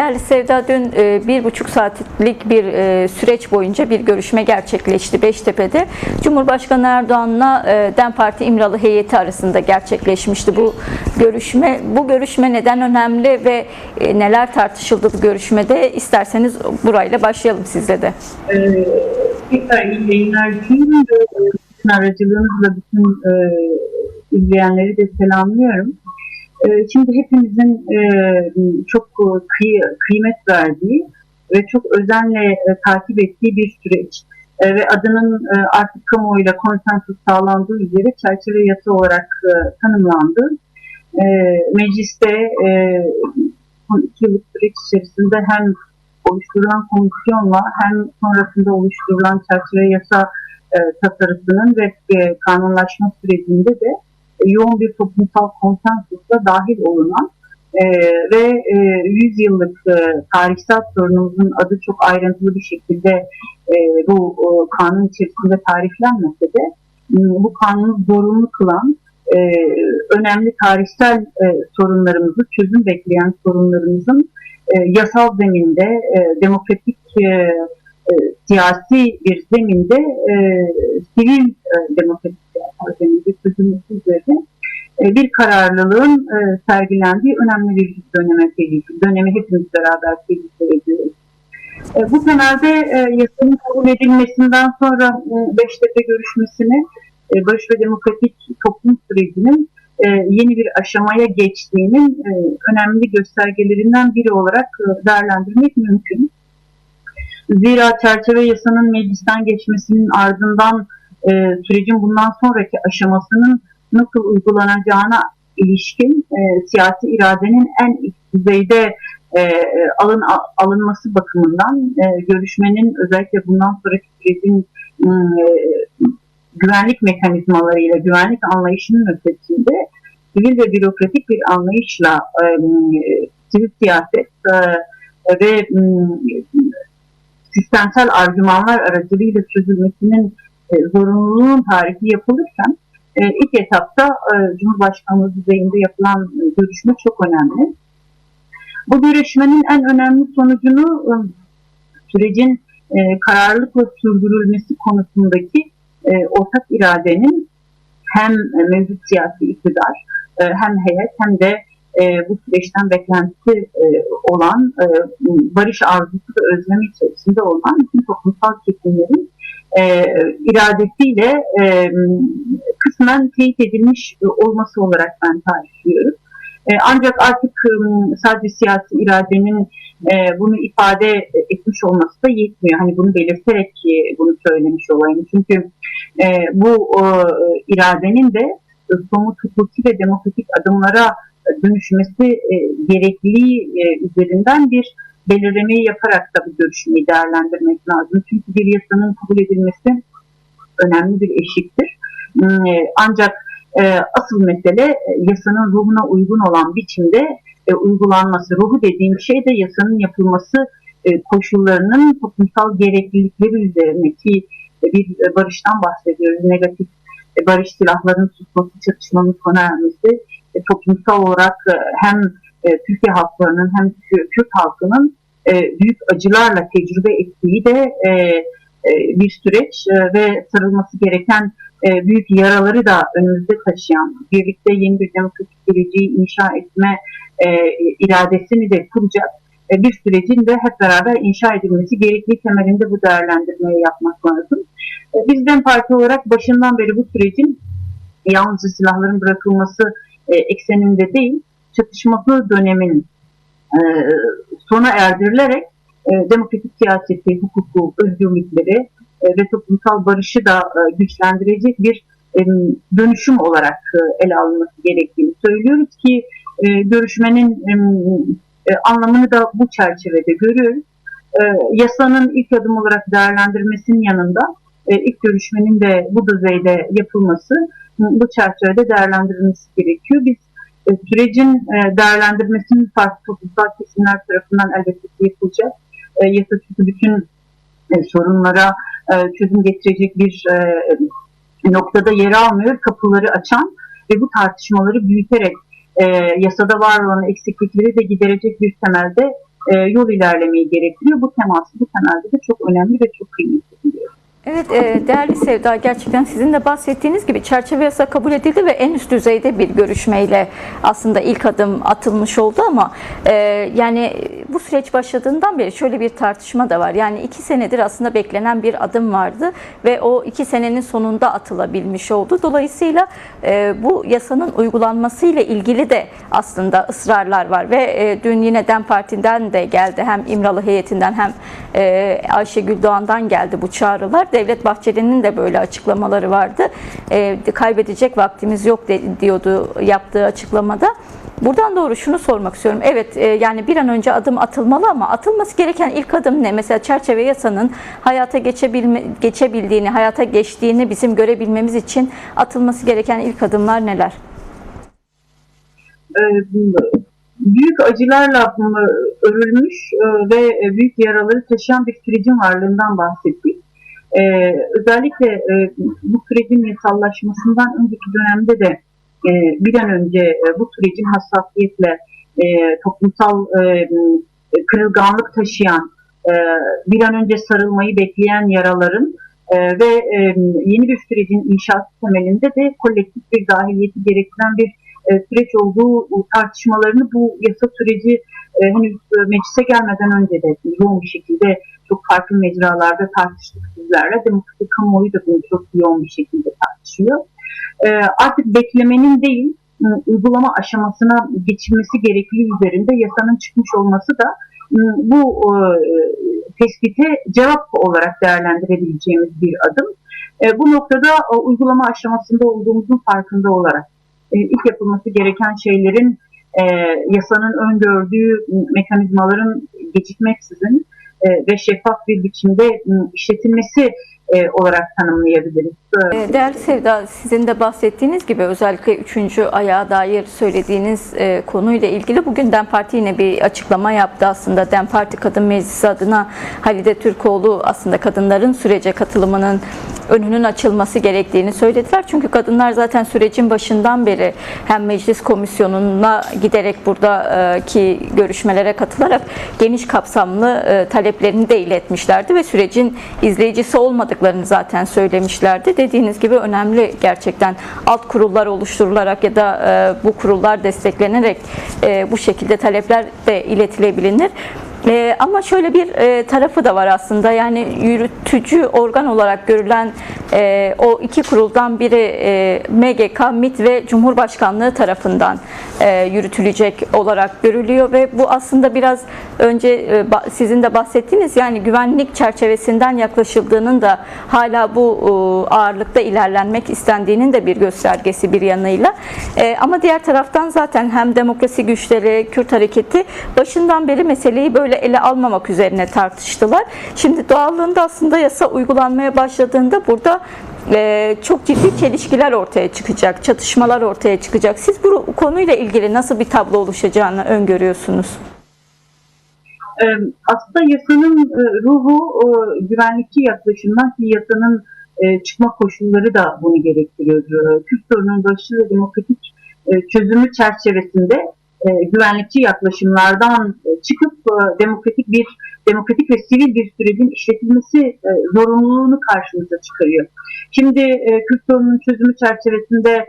Değerli Sevda, dün 1,5 saatlik bir süreç boyunca bir görüşme gerçekleşti Beştepe'de. Cumhurbaşkanı Erdoğan'la DEM Parti İmralı heyeti arasında gerçekleşmişti bu görüşme. Bu görüşme neden önemli ve neler tartışıldı bu görüşmede? İsterseniz burayla başlayalım sizle de. Tekrar iyi yayınlar için aracılığınızla bütün izleyenleri de selamlıyorum. Şimdi hepimizin çok kıymet verdiği ve çok özenle takip ettiği bir süreç ve adının artık kamuoyuyla konsensus sağlandığı üzere çerçeve yasa olarak tanımlandı. Mecliste 2 yıllık süreç içerisinde hem oluşturulan komisyonla hem sonrasında oluşturulan çerçeve yasa tasarısının ve kanunlaşma sürecinde de yoğun bir toplumsal konsensusla dahil olunan ve 100 yıllık tarihsel sorunumuzun adı çok ayrıntılı bir şekilde bu kanun içerisinde tariflenmese de bu kanunu zorunlu kılan önemli tarihsel sorunlarımızı, çözüm bekleyen sorunlarımızın yasal zeminde, demokratik siyasi bir zeminde, sivil demokratik siyasi zeminde çözülmesi üzerine bir kararlılığın sergilendiği önemli bir dönemi hepimiz beraber tebrik ediyoruz. Bu temelde yasanın kabul edilmesinden sonra Beştepe görüşmesini barış ve demokratik toplum sürecinin yeni bir aşamaya geçtiğinin önemli göstergelerinden biri olarak değerlendirmek mümkün. Zira çerçeve yasanın meclisten geçmesinin ardından sürecin bundan sonraki aşamasının nasıl uygulanacağına ilişkin siyasi iradenin en üst düzeyde alınması bakımından görüşmenin özellikle bundan sonraki sürecin güvenlik mekanizmalarıyla, güvenlik anlayışının ötesinde sivil ve bürokratik bir anlayışla sivil siyaset ve sistemsel argümanlar aracılığıyla çözülmesinin zorunluluğunun tarifi yapılırken ilk etapta Cumhurbaşkanlığı düzeyinde yapılan görüşme çok önemli. Bu görüşmenin en önemli sonucunu sürecin kararlılıkla sürdürülmesi konusundaki ortak iradenin hem mevcut siyasi iktidar hem heyet hem de bu süreçten beklentisi olan barış arzusu ve özlemi içerisinde olan bütün toplumsal kesimlerin iradesiyle kısmen teyit edilmiş olması olarak ben tarifliyorum. Ancak artık sadece siyasi iradenin bunu ifade etmiş olması da yetmiyor. Hani bunu belirterek bunu söylemiş olayım. Çünkü bu iradenin de somut, hukuki ve demokratik adımlara dönüşmesi gerekliliği üzerinden bir belirlemeyi yaparak da bu görüşmeyi değerlendirmek lazım. Çünkü bir yasanın kabul edilmesi önemli bir eşiktir. Ancak asıl mesele yasanın ruhuna uygun olan biçimde uygulanması. Ruhu dediğim şey de yasanın yapılması koşullarının toplumsal gereklilikleri üzerine ki bir barıştan bahsediyoruz. Negatif barış, silahların susması, çatışmanın sona ermesi toplumsal olarak hem Türkiye halklarının hem Kürt halkının büyük acılarla tecrübe ettiği de bir süreç ve sarılması gereken büyük yaraları da önümüzde taşıyan, birlikte yeni bir demokratik geleceği inşa etme iradesini de kuracak bir sürecin de hep beraber inşa edilmesi gerektiği temelinde bu değerlendirmeyi yapmak lazım. Biz DEM Parti olarak başından beri bu sürecin yalnızca silahların bırakılması ekseninde değil, çatışmalı dönemin sona erdirilerek demokratik siyaseti, hukuku, özgürlükleri ve toplumsal barışı da güçlendirecek bir dönüşüm olarak ele alınması gerektiğini söylüyoruz ki görüşmenin anlamını da bu çerçevede görüyoruz. Yasanın ilk adım olarak değerlendirmesinin yanında ilk görüşmenin de bu düzeyde yapılması, bu çerçevede değerlendirilmesi gerekiyor. Biz sürecin değerlendirmesinin farklı toplumsal kesimler tarafından elbette yapılacak. Yasa çünkü bütün sorunlara çözüm getirecek bir noktada yer almıyor. Kapıları açan ve bu tartışmaları büyüterek yasada var olan eksiklikleri de giderecek bir temelde yol ilerlemeyi gerektiriyor. Bu teması bu temelde de çok önemli ve çok kıymetli buluyorum. Evet, değerli Sevda, gerçekten sizin de bahsettiğiniz gibi çerçeve yasa kabul edildi ve en üst düzeyde bir görüşmeyle aslında ilk adım atılmış oldu ama yani bu süreç başladığından beri şöyle bir tartışma da var. Yani 2 senedir aslında beklenen bir adım vardı ve o 2 senenin sonunda atılabilmiş oldu. Dolayısıyla bu yasanın uygulanmasıyla ilgili de aslında ısrarlar var ve dün yine DEM Parti'den de geldi, hem İmralı heyetinden hem Ayşegül Doğan'dan geldi bu çağrılar. Devlet Bahçeli'nin de böyle açıklamaları vardı. Kaybedecek vaktimiz yok diyordu yaptığı açıklamada. Buradan doğru şunu sormak istiyorum. Evet, yani bir an önce adım atılmalı ama atılması gereken ilk adım ne? Mesela çerçeve yasanın hayata geçebildiğini, hayata geçtiğini bizim görebilmemiz için atılması gereken ilk adımlar neler? Büyük acılarla örülmüş ve büyük yaraları taşıyan bir sürecin varlığından bahsettik. Özellikle bu sürecin yasallaşmasından önceki dönemde de bir an önce bu sürecin hassasiyetle toplumsal kırılganlık taşıyan, bir an önce sarılmayı bekleyen yaraların ve yeni bir sürecin inşası temelinde de kolektif bir dahiliyeti gerektiren bir süreç olduğu tartışmalarını bu yasa süreci henüz meclise gelmeden önce de yoğun bir şekilde çok farklı mecralarda tartıştık sizlerle. Demokratik kamuoyu da bunu çok yoğun bir şekilde tartışıyor. Artık beklemenin değil, uygulama aşamasına geçilmesi gerektiği üzerinde yasanın çıkmış olması da bu tespite cevap olarak değerlendirebileceğimiz bir adım. Bu noktada uygulama aşamasında olduğumuzun farkında olarak ilk yapılması gereken şeylerin yasanın öngördüğü mekanizmaların gecikmeksizin ve şeffaf bir biçimde işletilmesi olarak tanımlayabiliriz. Değerli Sevda, sizin de bahsettiğiniz gibi özellikle 3. ayağa dair söylediğiniz konuyla ilgili bugün DEM Parti yine bir açıklama yaptı aslında. DEM Parti Kadın Meclisi adına Halide Türkoğlu aslında kadınların sürece katılımının önünün açılması gerektiğini söylediler. Çünkü kadınlar zaten sürecin başından beri hem meclis komisyonuna giderek buradaki görüşmelere katılarak geniş kapsamlı taleplerini de iletmişlerdi ve sürecin izleyicisi olmadıklarını zaten söylemişlerdi. Dediğiniz gibi önemli gerçekten alt kurullar oluşturularak ya da bu kurullar desteklenerek bu şekilde talepler de iletilebilir. Ama şöyle bir tarafı da var aslında, yani yürütücü organ olarak görülen o 2 kuruldan biri MGK, MİT ve Cumhurbaşkanlığı tarafından yürütülecek olarak görülüyor ve bu aslında biraz önce sizin de bahsettiğiniz, yani güvenlik çerçevesinden yaklaşıldığının da hala bu ağırlıkta ilerlenmek istendiğinin de bir göstergesi bir yanıyla. Ama diğer taraftan zaten hem demokrasi güçleri, Kürt hareketi başından beri meseleyi böyle ele almamak üzerine tartıştılar. Şimdi doğallığında aslında yasa uygulanmaya başladığında burada çok ciddi çelişkiler ortaya çıkacak, çatışmalar ortaya çıkacak. Siz bu konuyla ilgili nasıl bir tablo oluşacağını öngörüyorsunuz? Aslında yasanın ruhu güvenlikçi yaklaşımdan, ki yasanın çıkma koşulları da bunu gerektiriyor. Kürt sorunun barışçıl ve demokratik çözümü çerçevesinde güvenlikçi yaklaşımlardan çıkıp demokratik ve sivil bir sürecin işletilmesi zorunluluğunu karşımıza çıkarıyor. Şimdi Kürt sorunun çözümü çerçevesinde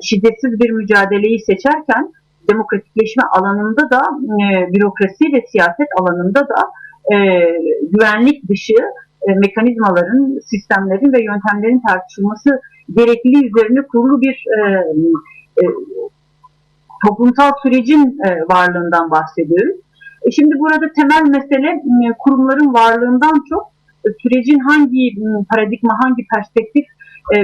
şiddetsiz bir mücadeleyi seçerken demokratikleşme alanında da bürokrasi ve siyaset alanında da güvenlik dışı mekanizmaların, sistemlerin ve yöntemlerin tartışılması gerekliliği üzerine kurulu bir toplumsal sürecin varlığından bahsediyoruz. Şimdi burada temel mesele kurumların varlığından çok sürecin hangi paradigma, hangi perspektif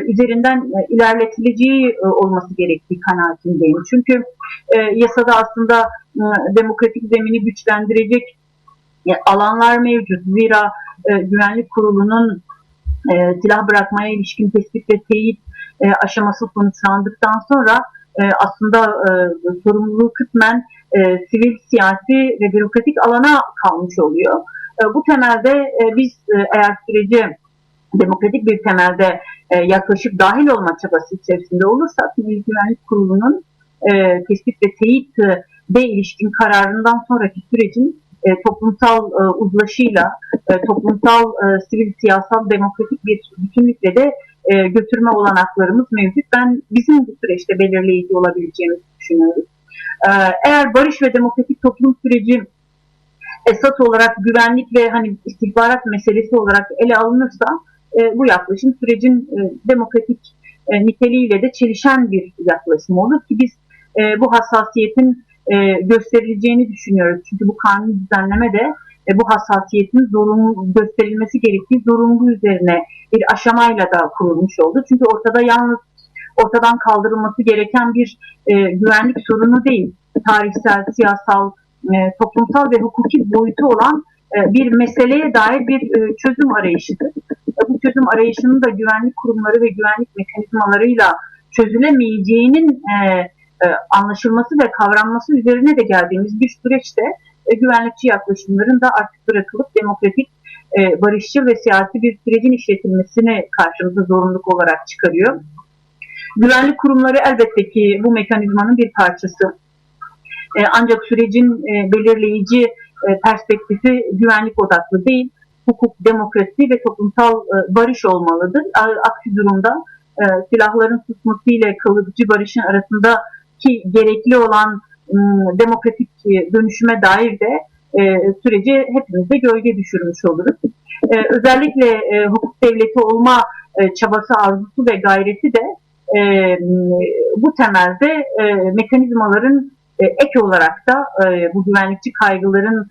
üzerinden ilerletileceği olması gerektiği kanaatindeyim. Çünkü yasada aslında demokratik zemini güçlendirecek alanlar mevcut. Zira Güvenlik Kurulu'nun silah bırakmaya ilişkin tespit ve teyit aşaması sonuçlandıktan sonra aslında sorumluluğu kısmen sivil, siyasi ve bürokratik alana kalmış oluyor. Bu temelde biz eğer süreci demokratik bir temelde yaklaşıp dahil olma çabası içerisinde olursak, Milli Güvenlik Kurulu'nun tespit ve teyit ilişkin kararından sonraki sürecin toplumsal uzlaşıyla, toplumsal, sivil, siyasal, demokratik bir bütünlükle de götürme olanaklarımız mevcut. Ben bizim bu süreçte belirleyici olabileceğimizi düşünüyorum. Eğer barış ve demokratik toplum süreci esas olarak güvenlik ve istihbarat meselesi olarak ele alınırsa bu yaklaşım sürecin demokratik niteliğiyle de çelişen bir yaklaşım olur ki biz bu hassasiyetin gösterileceğini düşünüyoruz. Çünkü bu kanuni düzenleme de bu hassasiyetin gösterilmesi gerektiği zorunlu üzerine bir aşamayla da kurulmuş oldu. Çünkü ortadan kaldırılması gereken bir güvenlik sorunu değil, tarihsel, siyasal, toplumsal ve hukuki boyutu olan bir meseleye dair bir çözüm arayışıdır. Bu çözüm arayışının da güvenlik kurumları ve güvenlik mekanizmalarıyla çözülemeyeceğinin anlaşılması ve kavranması üzerine de geldiğimiz bir süreçte güvenlikçi yaklaşımların da artık bırakılıp demokratik, barışçıl ve siyasi bir sürecin işletilmesini karşımıza zorunluluk olarak çıkarıyor. Güvenlik kurumları elbette ki bu mekanizmanın bir parçası. Ancak sürecin belirleyici perspektifi güvenlik odaklı değil, hukuk, demokrasi ve toplumsal barış olmalıdır. Aksi durumda silahların susmasıyla kalıcı barışın arasındaki gerekli olan demokratik dönüşüme dair de süreci hepimiz de gölge düşürmüş oluruz. Özellikle hukuk devleti olma çabası, arzusu ve gayreti de bu temelde mekanizmaların ek olarak da bu güvenlikçi kaygıların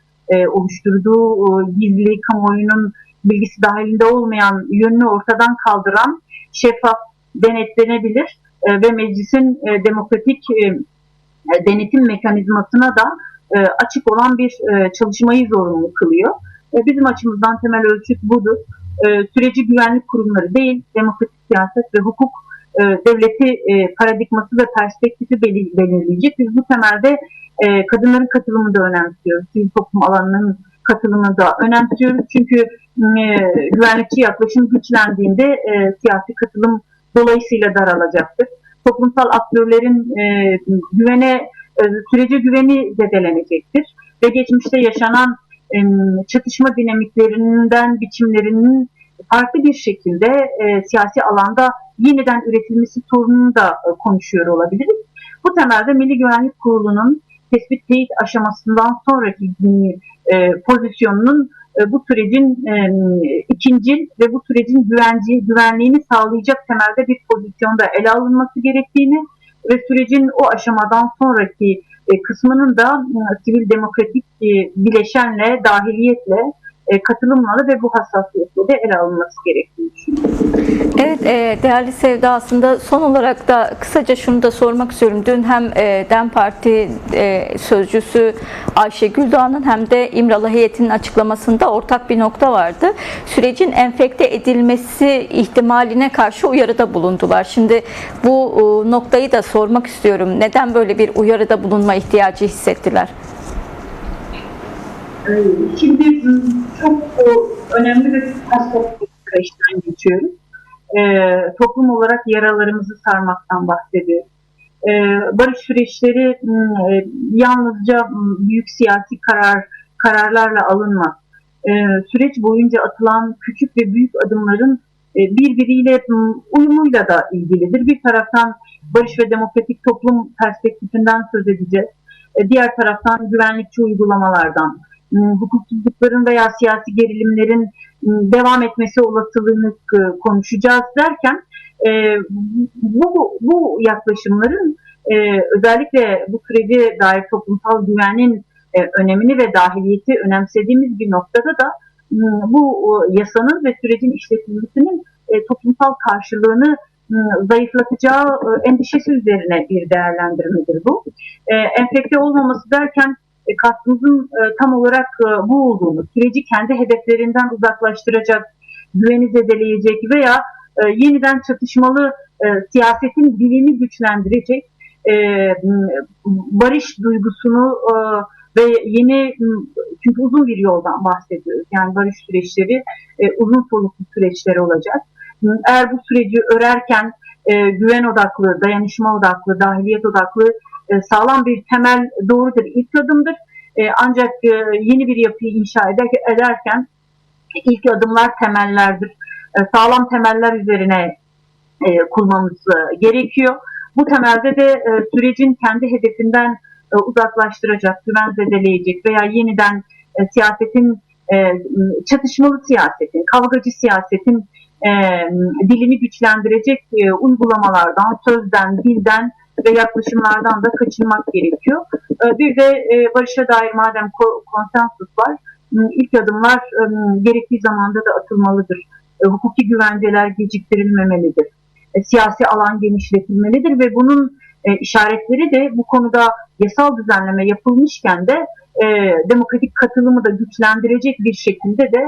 oluşturduğu gizli, kamuoyunun bilgisi dahilinde olmayan yönünü ortadan kaldıran, şeffaf, denetlenebilir ve meclisin demokratik denetim mekanizmasına da açık olan bir çalışmayı zorunlu kılıyor. Bizim açımızdan temel ölçüt budur. Süreci güvenlik kurumları değil, demokratik siyaset ve hukuk devleti paradigması ve perspektifi belirleyecek. Biz bu temelde kadınların katılımını da önemsiyoruz. Sivil toplum alanının katılımını da önemsiyoruz. Çünkü güvenlikçi yaklaşım güçlendiğinde siyasi katılım dolayısıyla daralacaktır. Toplumsal aktörlerin sürece güveni zedelenecektir. Ve geçmişte yaşanan çatışma dinamiklerinden biçimlerinin farklı bir şekilde siyasi alanda yeniden üretilmesi sorununu da konuşuyor olabiliriz. Bu temelde Milli Güvenlik Kurulu'nun tespit teyit aşamasından sonraki pozisyonunun bu sürecin ikincil ve bu sürecin güvenliğini sağlayacak temelde bir pozisyonda ele alınması gerektiğini ve sürecin o aşamadan sonraki kısmının da sivil demokratik bileşenle, dahiliyetle, katılımla ve bu hassasiyetle de ele alınması gerektiğini düşünüyorum. Evet, değerli Sevda, aslında son olarak da kısaca şunu da sormak istiyorum. Dün hem DEM Parti sözcüsü Ayşe Güldoğan'ın hem de İmralı heyetinin açıklamasında ortak bir nokta vardı. Sürecin enfekte edilmesi ihtimaline karşı uyarıda bulundular. Şimdi bu noktayı da sormak istiyorum. Neden böyle bir uyarıda bulunma ihtiyacı hissettiler? Şimdi çok önemli ve hassas bir süreçten geçiyoruz. Toplum olarak yaralarımızı sarmaktan bahsediyoruz. Barış süreçleri yalnızca büyük siyasi kararlarla alınmaz. Süreç boyunca atılan küçük ve büyük adımların birbiriyle uyumuyla da ilgilidir. Bir taraftan barış ve demokratik toplum perspektifinden söz edeceğiz. Diğer taraftan güvenlikçi uygulamalardan, hukuksuzlukların veya siyasi gerilimlerin devam etmesi olasılığını konuşacağız derken bu yaklaşımların özellikle bu sürece dair toplumsal güvenin önemini ve dahiliyeti önemsediğimiz bir noktada da bu yasanın ve sürecin işletilmesinin toplumsal karşılığını zayıflatacağı endişesi üzerine bir değerlendirmedir bu. Enfekte olmaması derken kastımızın tam olarak bu olduğunu, süreci kendi hedeflerinden uzaklaştıracak, güveni zedeleyecek veya yeniden çatışmalı siyasetin dilini güçlendirecek, barış duygusunu ve çünkü uzun bir yoldan bahsediyoruz. Yani barış süreçleri uzun soluklu süreçler olacak. Eğer bu süreci örerken güven odaklı, dayanışma odaklı, dahiliyet odaklı sağlam bir temel doğrudur, ilk adımdır. Ancak yeni bir yapıyı inşa ederken ilk adımlar temellerdir. Sağlam temeller üzerine kurmamız gerekiyor. Bu temelde de sürecin kendi hedefinden uzaklaştıracak, güven zedeleyecek veya yeniden siyasetin, çatışmalı siyasetin, kavgacı siyasetin dilini güçlendirecek uygulamalardan, sözden, dilden ve yaklaşımlardan da kaçınmak gerekiyor. Bir de barışa dair madem konsensus var, ilk adımlar gerektiği zamanda da atılmalıdır. Hukuki güvenceler geciktirilmemelidir. Siyasi alan genişletilmelidir ve bunun işaretleri de bu konuda yasal düzenleme yapılmışken de demokratik katılımı da güçlendirecek bir şekilde de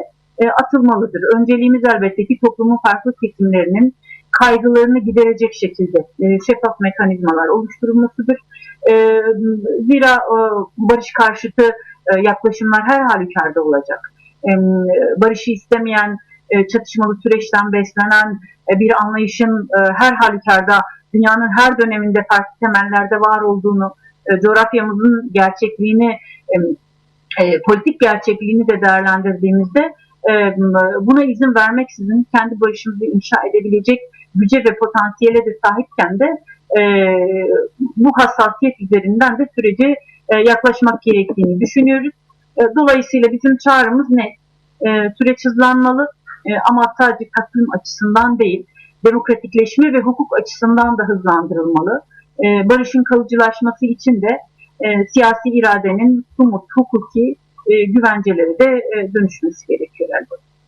atılmalıdır. Önceliğimiz elbette ki toplumun farklı kesimlerinin kaygılarını giderecek şekilde şeffaf mekanizmalar oluşturulmasıdır. Zira barış karşıtı yaklaşımlar her halükarda olacak. Barışı istemeyen, çatışmalı süreçten beslenen bir anlayışın her halükarda dünyanın her döneminde farklı temellerde var olduğunu, coğrafyamızın gerçekliğini, politik gerçekliğini de değerlendirdiğimizde buna izin vermeksizin kendi barışımızı inşa edebilecek güce ve potansiyele de sahipken de bu hassasiyet üzerinden de sürece yaklaşmak gerektiğini düşünüyoruz. Dolayısıyla bizim çağrımız ne? Süreç hızlanmalı ama sadece katılım açısından değil, demokratikleşme ve hukuk açısından da hızlandırılmalı. Barışın kalıcılaşması için de siyasi iradenin somut, hukuki güvenceleri de dönüşmesi gerekiyor elbette.